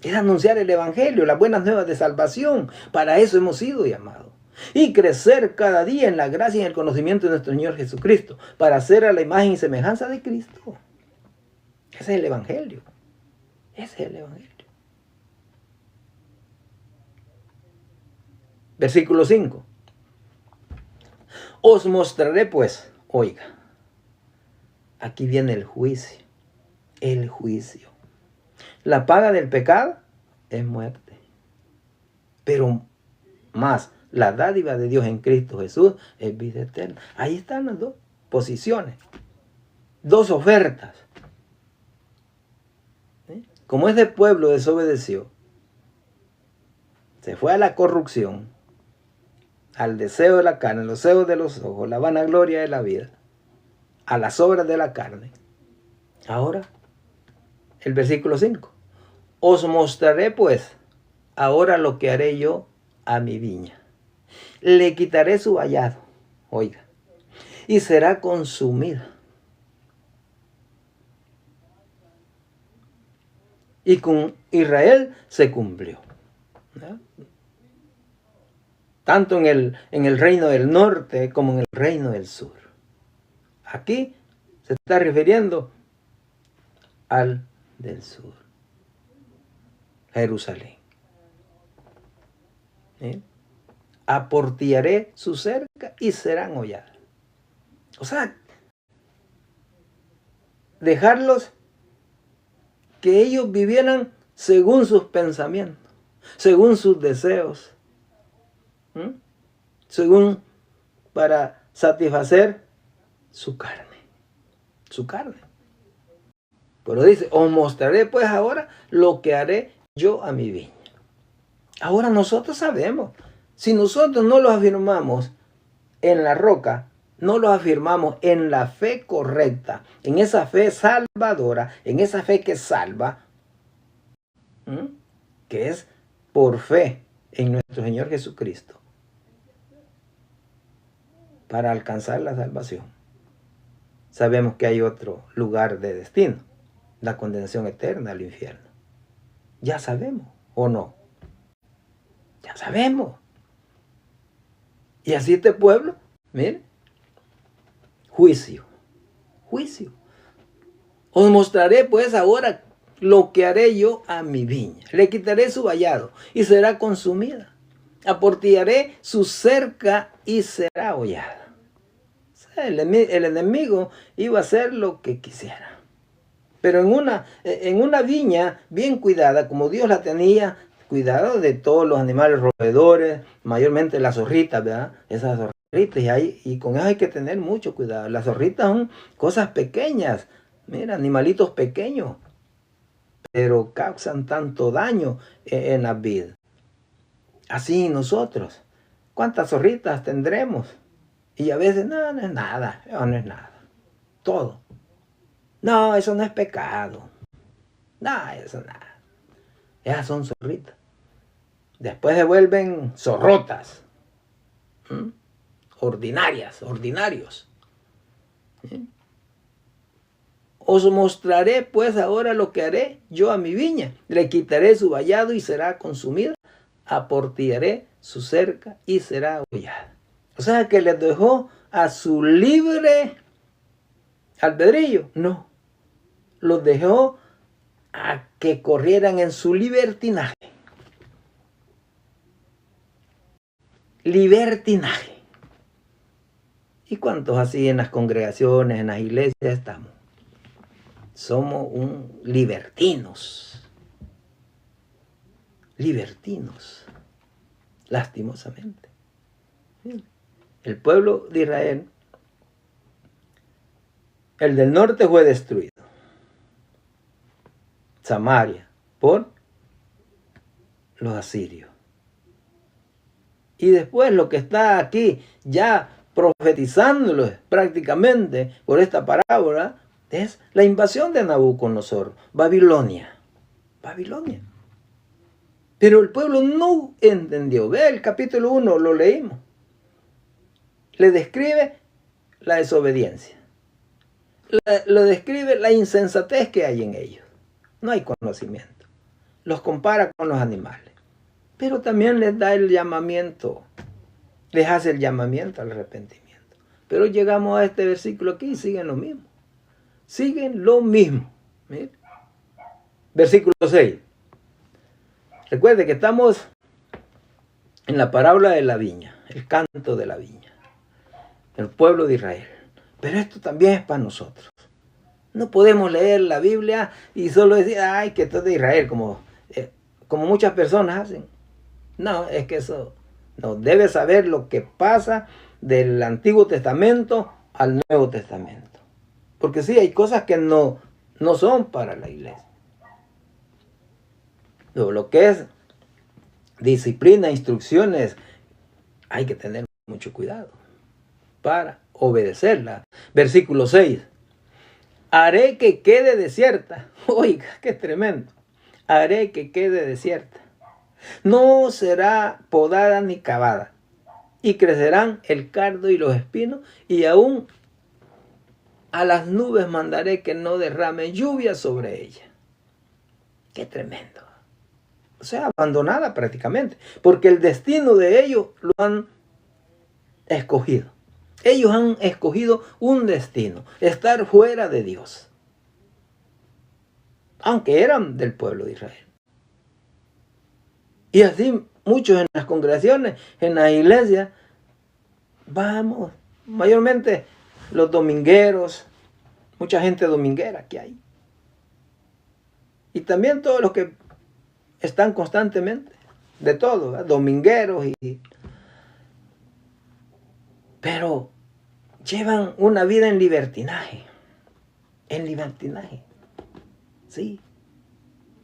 Es anunciar el Evangelio, las buenas nuevas de salvación. Para eso hemos sido llamados. Y crecer cada día en la gracia y en el conocimiento de nuestro Señor Jesucristo, para ser a la imagen y semejanza de Cristo. Ese es el Evangelio. Ese es el Evangelio. Versículo 5. Os mostraré pues, oiga, aquí viene el juicio. El juicio. La paga del pecado es muerte. Pero más, la dádiva de Dios en Cristo Jesús es vida eterna. Ahí están las dos posiciones. Dos ofertas. Como ese pueblo desobedeció, se fue a la corrupción, al deseo de la carne, los deseos de los ojos, la vanagloria de la vida, a las obras de la carne. Ahora, el versículo 5. Os mostraré pues ahora lo que haré yo a mi viña. Le quitaré su vallado, oiga, y será consumida. Y con Israel se cumplió. ¿No? Tanto en el reino del norte como en el reino del sur. Aquí se está refiriendo al del sur. Jerusalén. Aportillaré su cerca y serán holladas. O sea, dejarlos que ellos vivieran según sus pensamientos, según sus deseos, según para satisfacer su carne, su carne. Pero dice, os mostraré pues ahora lo que haré yo a mi viña. Ahora nosotros sabemos, si nosotros no lo afirmamos en la roca, no lo afirmamos en la fe correcta, en esa fe salvadora, en esa fe que salva, que es por fe en nuestro Señor Jesucristo, para alcanzar la salvación. Sabemos que hay otro lugar de destino, la condenación eterna al infierno. Ya sabemos, ¿o no? Ya sabemos. Y así este pueblo, miren, juicio, juicio. Os mostraré pues ahora lo que haré yo a mi viña. Le quitaré su vallado y será consumida. Aportillaré su cerca y será hollada. O sea, el enemigo iba a hacer lo que quisiera. Pero en una viña bien cuidada, como Dios la tenía, cuidado de todos los animales roedores, mayormente las zorritas, ¿verdad? Esas zorritas, y con eso hay que tener mucho cuidado. Las zorritas son cosas pequeñas, mira, animalitos pequeños, pero causan tanto daño en la vida. Así nosotros, ¿cuántas zorritas tendremos? Y a veces, no es nada, no es nada, todo. No, eso no es pecado. No, eso nada. Esas son zorritas. Después se vuelven zorrotas. Ordinarias, ordinarios. Os mostraré pues ahora lo que haré yo a mi viña. Le quitaré su vallado y será consumida. Aportillaré su cerca y será hollada. O sea que les dejó a su libre albedrillo. No. Los dejó a que corrieran en su libertinaje. Libertinaje. ¿Y cuántos así en las congregaciones, en las iglesias estamos? Somos libertinos. Libertinos. Lastimosamente. El pueblo de Israel, el del norte fue destruido. Samaria, por los asirios. Y después lo que está aquí ya profetizándolo prácticamente por esta parábola es la invasión de Nabucodonosor, Babilonia. Babilonia. Pero el pueblo no entendió. Ve el capítulo 1, lo leímos. Le describe la desobediencia. Le describe la insensatez que hay en ellos. No hay conocimiento. Los compara con los animales. Pero también les da el llamamiento. Les hace el llamamiento al arrepentimiento. Pero llegamos a este versículo aquí y siguen lo mismo. Siguen lo mismo. Mire. Versículo 6. Recuerde que estamos en la parábola de la viña. El canto de la viña. El pueblo de Israel. Pero esto también es para nosotros. No podemos leer la Biblia y solo decir, ay, que esto es de Israel, como muchas personas hacen. No, es que eso no. Debe saber lo que pasa del Antiguo Testamento al Nuevo Testamento. Porque sí, hay cosas que no son para la iglesia. Lo que es disciplina, instrucciones, hay que tener mucho cuidado para obedecerla. Versículo 6. Haré que quede desierta. Oiga, qué tremendo. Haré que quede desierta. No será podada ni cavada. Y crecerán el cardo y los espinos. Y aún a las nubes mandaré que no derrame lluvia sobre ella. Qué tremendo. O sea, abandonada prácticamente. Porque el destino de ellos lo han escogido. Ellos han escogido un destino, estar fuera de Dios. Aunque eran del pueblo de Israel. Y así muchos en las congregaciones, en las iglesias, vamos, mayormente los domingueros, mucha gente dominguera que hay. Y también todos los que están constantemente, de todo, ¿verdad? Domingueros pero llevan una vida en libertinaje, sí,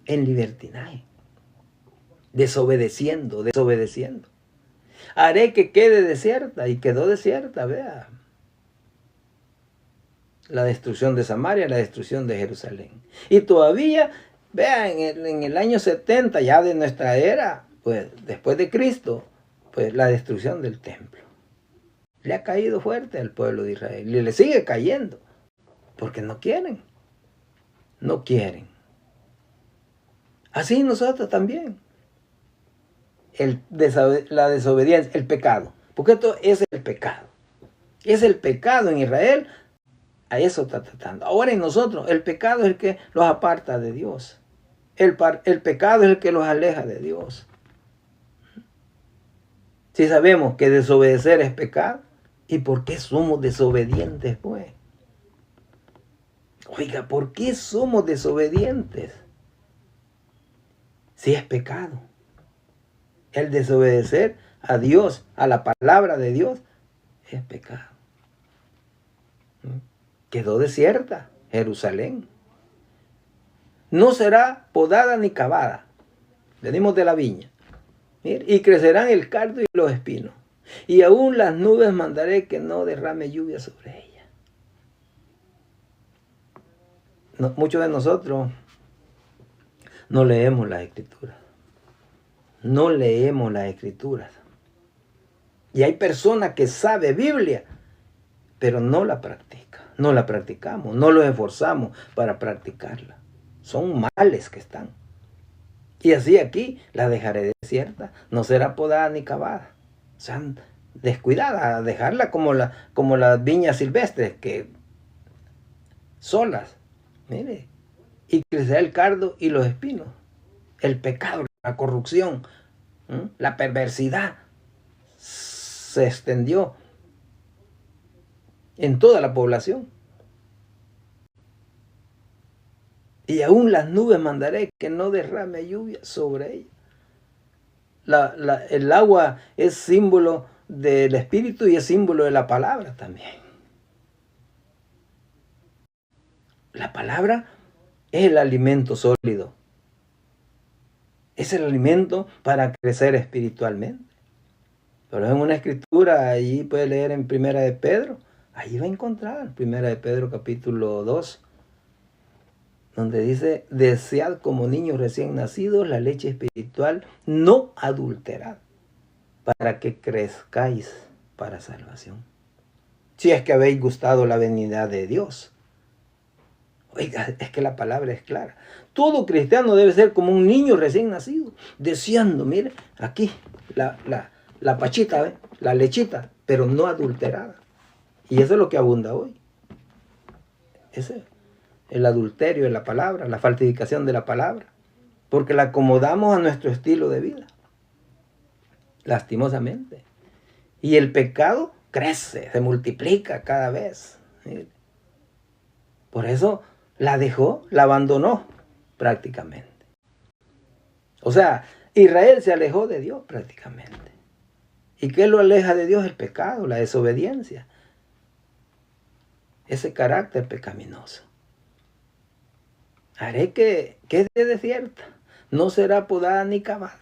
en libertinaje, desobedeciendo. Haré que quede desierta, y quedó desierta, vea. La destrucción de Samaria, la destrucción de Jerusalén. Y todavía, vean, en el año 70 ya de nuestra era, pues después de Cristo, pues la destrucción del templo. Le ha caído fuerte al pueblo de Israel y le sigue cayendo, porque no quieren. Así nosotros también. La desobediencia, el pecado, porque esto es el pecado. Es el pecado en Israel. A eso está tratando. Ahora en nosotros, el pecado es el que los aparta de Dios. El pecado es el que los aleja de Dios. Si sabemos que desobedecer es pecado, ¿y por qué somos desobedientes, pues? Oiga, ¿por qué somos desobedientes? Si es pecado. El desobedecer a Dios, a la palabra de Dios, es pecado. Quedó desierta Jerusalén. No será podada ni cavada. Venimos de la viña. Mire, y crecerán el cardo y los espinos. Y aún las nubes mandaré que no derrame lluvia sobre ella. Muchos de nosotros no leemos las escrituras. No leemos las escrituras. Y hay personas que saben Biblia, pero no la practican. No la practicamos, no los esforzamos para practicarla. Son males que están. Y así aquí la dejaré desierta, no será podada ni cavada. O sea, descuidada, dejarla como las viñas silvestres, que solas, mire, y crecerá el cardo y los espinos. El pecado, la corrupción, la perversidad se extendió en toda la población. Y aún las nubes mandaré que no derrame lluvia sobre ella. El agua es símbolo del Espíritu y es símbolo de la palabra también. La palabra es el alimento sólido. Es el alimento para crecer espiritualmente. Pero en una escritura, allí puede leer en Primera de Pedro, ahí va a encontrar, Primera de Pedro capítulo 2, donde dice, desead como niños recién nacidos la leche espiritual no adulterada, para que crezcáis para salvación. Si es que habéis gustado la venida de Dios. Oiga, es que la palabra es clara. Todo cristiano debe ser como un niño recién nacido, deseando, mire, aquí, la pachita, ¿ve? La lechita, pero no adulterada. Y eso es lo que abunda hoy. Ese el adulterio de la palabra, la falsificación de la palabra, porque la acomodamos a nuestro estilo de vida, lastimosamente. Y el pecado crece, se multiplica cada vez. Por eso la dejó, la abandonó prácticamente. O sea, Israel se alejó de Dios prácticamente. ¿Y qué lo aleja de Dios? El pecado, la desobediencia. Ese carácter pecaminoso. Haré que quede desierta, no será podada ni cavada,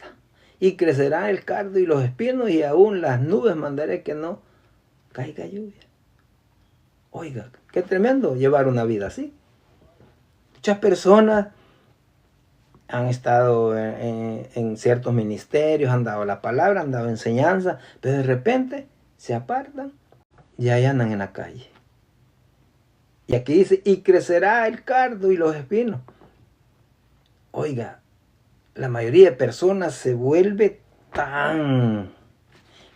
y crecerá el cardo y los espinos, y aún las nubes mandaré que no caiga lluvia. Oiga, qué tremendo llevar una vida así. Muchas personas han estado en ciertos ministerios, han dado la palabra, han dado enseñanza, pero de repente se apartan y ahí andan en la calle. Y aquí dice, y crecerá el cardo y los espinos. Oiga, la mayoría de personas se vuelve tan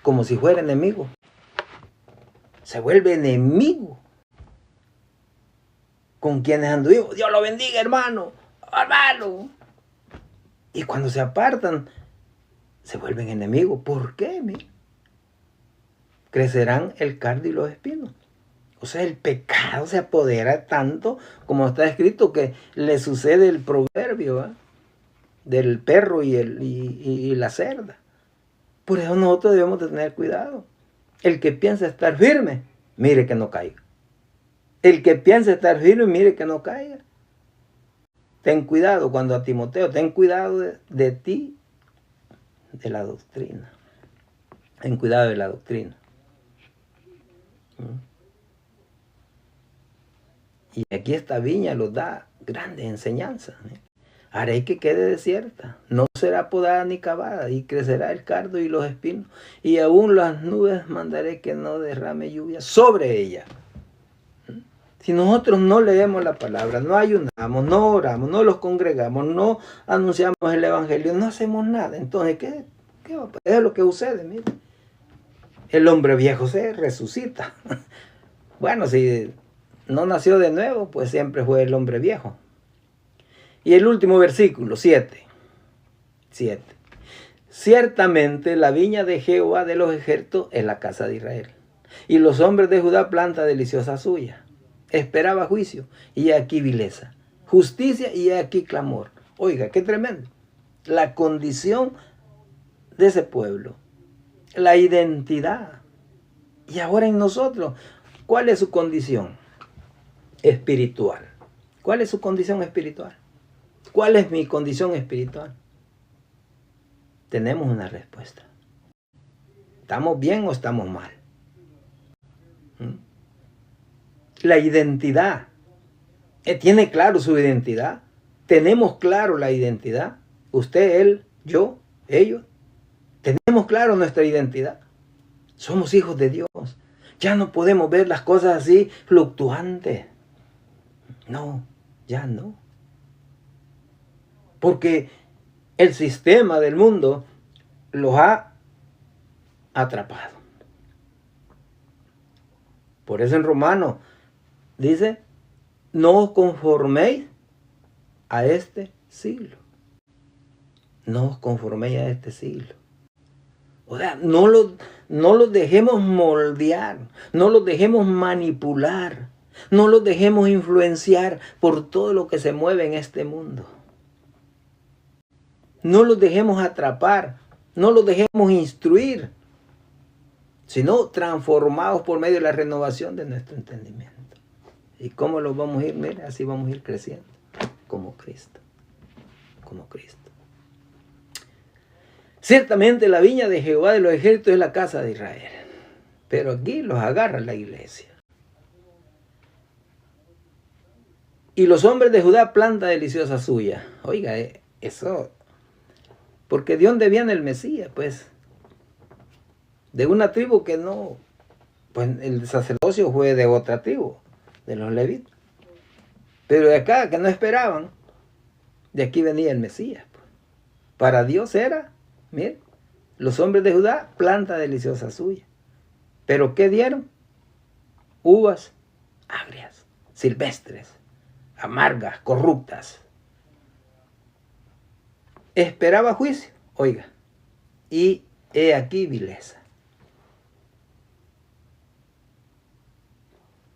como si fuera enemigo. Se vuelve enemigo con quienes anduvimos. Dios lo bendiga, hermano, hermano. Y cuando se apartan, se vuelven enemigos. ¿Por qué? Mira, crecerán el cardo y los espinos. O sea, el pecado se apodera tanto, como está escrito, que le sucede el proverbio, ¿eh?, del perro y la cerda. Por eso nosotros debemos de tener cuidado. El que piensa estar firme, mire que no caiga. El que piensa estar firme, mire que no caiga. Ten cuidado cuando a Timoteo, ten cuidado de ti, de la doctrina. Ten cuidado de la doctrina. Y aquí esta viña nos da grandes enseñanzas. Haré que quede desierta, no será podada ni cavada, y crecerá el cardo y los espinos, y aún las nubes mandaré que no derrame lluvia sobre ella. Si nosotros no leemos la palabra, no ayunamos, no oramos, no los congregamos, no anunciamos el evangelio, no hacemos nada, entonces, ¿qué va a pasar? Es lo que sucede, mire. El hombre viejo se resucita. Bueno, si no nació de nuevo, pues siempre fue el hombre viejo. Y el último versículo, 7. Ciertamente la viña de Jehová de los ejércitos es la casa de Israel. Y los hombres de Judá planta deliciosa suya. Esperaba juicio y aquí vileza. Justicia y aquí clamor. Oiga, qué tremendo. La condición de ese pueblo. La identidad. Y ahora en nosotros, ¿cuál es su condición espiritual? ¿Cuál es su condición espiritual? ¿Cuál es mi condición espiritual? Tenemos una respuesta. ¿Estamos bien o estamos mal? La identidad. ¿Tiene claro su identidad? ¿Tenemos claro la identidad? Usted, él, yo, ellos. ¿Tenemos claro nuestra identidad? Somos hijos de Dios. Ya no podemos ver las cosas así fluctuantes. No, ya no. Porque el sistema del mundo los ha atrapado. Por eso en Romanos dice, no os conforméis a este siglo. No os conforméis a este siglo. O sea, no los dejemos moldear, no los dejemos manipular, no los dejemos influenciar por todo lo que se mueve en este mundo. No los dejemos atrapar, no los dejemos instruir, sino transformados por medio de la renovación de nuestro entendimiento. ¿Y cómo los vamos a ir? Mira, así vamos a ir creciendo, como Cristo, como Cristo. Ciertamente la viña de Jehová de los ejércitos es la casa de Israel, pero aquí los agarra la iglesia. Y los hombres de Judá planta deliciosa suya. Oiga, eso... Porque ¿de dónde viene el Mesías? Pues de una tribu que no... Pues el sacerdocio fue de otra tribu, de los levitas. Pero de acá, que no esperaban, de aquí venía el Mesías. Pues. Para Dios era, miren, los hombres de Judá, planta deliciosa suya. ¿Pero qué dieron? Uvas agrias, silvestres, amargas, corruptas. Esperaba juicio, oiga, y he aquí vileza.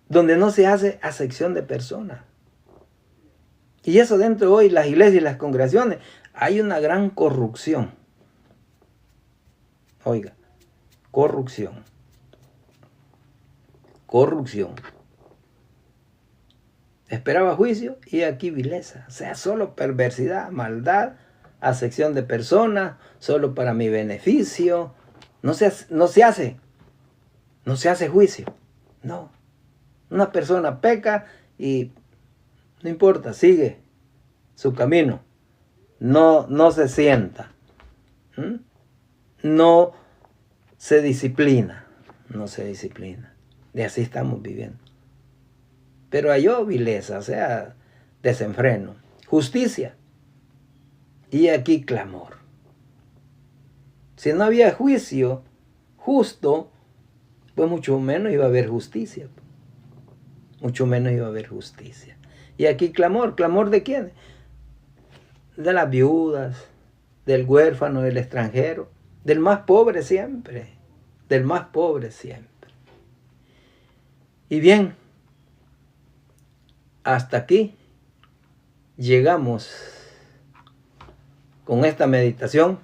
Donde no se hace acepción de personas. Y eso dentro de hoy, las iglesias y las congregaciones, hay una gran corrupción. Oiga, corrupción. Corrupción. Esperaba juicio y aquí vileza. O sea, solo perversidad, maldad, acepción de personas, solo para mi beneficio. No se hace juicio. No. Una persona peca y no importa, sigue su camino. No se sienta. No se disciplina. No se disciplina. Y así estamos viviendo. Pero hay vileza, o sea, desenfreno. Justicia. Y aquí clamor. Si no había juicio justo, pues mucho menos iba a haber justicia. Mucho menos iba a haber justicia. Y aquí clamor. ¿Clamor de quién? De las viudas, del huérfano, del extranjero, del más pobre siempre. Del más pobre siempre. Y bien, hasta aquí llegamos con esta meditación,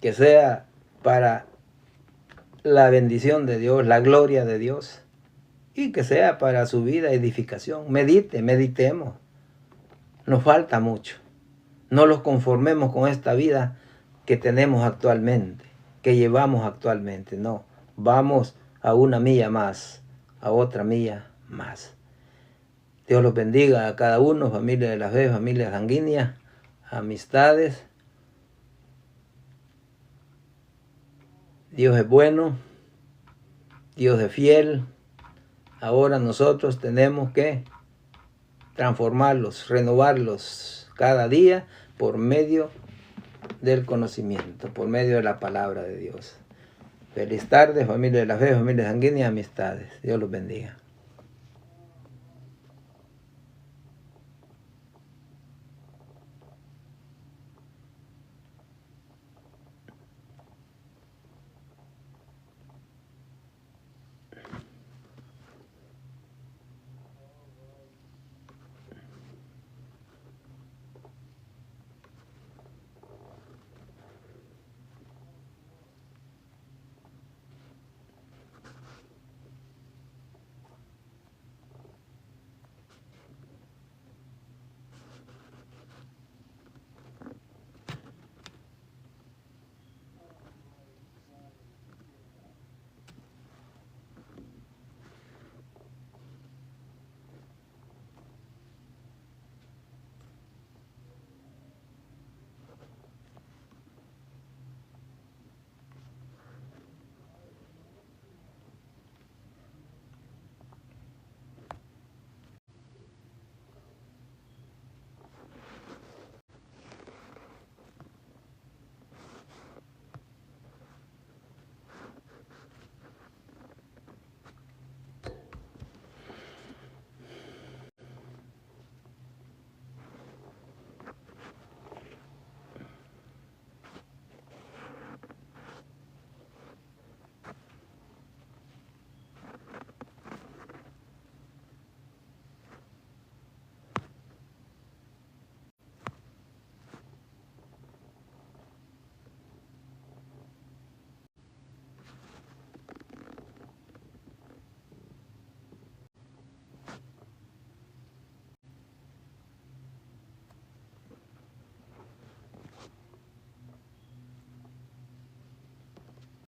que sea para la bendición de Dios, la gloria de Dios, y que sea para su vida edificación. Meditemos. Nos falta mucho. No los conformemos con esta vida que tenemos actualmente, que llevamos actualmente. No, vamos a una milla más, a otra milla más. Dios los bendiga a cada uno, familia de la fe, familia sanguínea, amistades. Dios es bueno, Dios es fiel. Ahora nosotros tenemos que transformarlos, renovarlos cada día por medio del conocimiento, por medio de la palabra de Dios. Feliz tarde, familia de la fe, familia sanguínea, amistades. Dios los bendiga.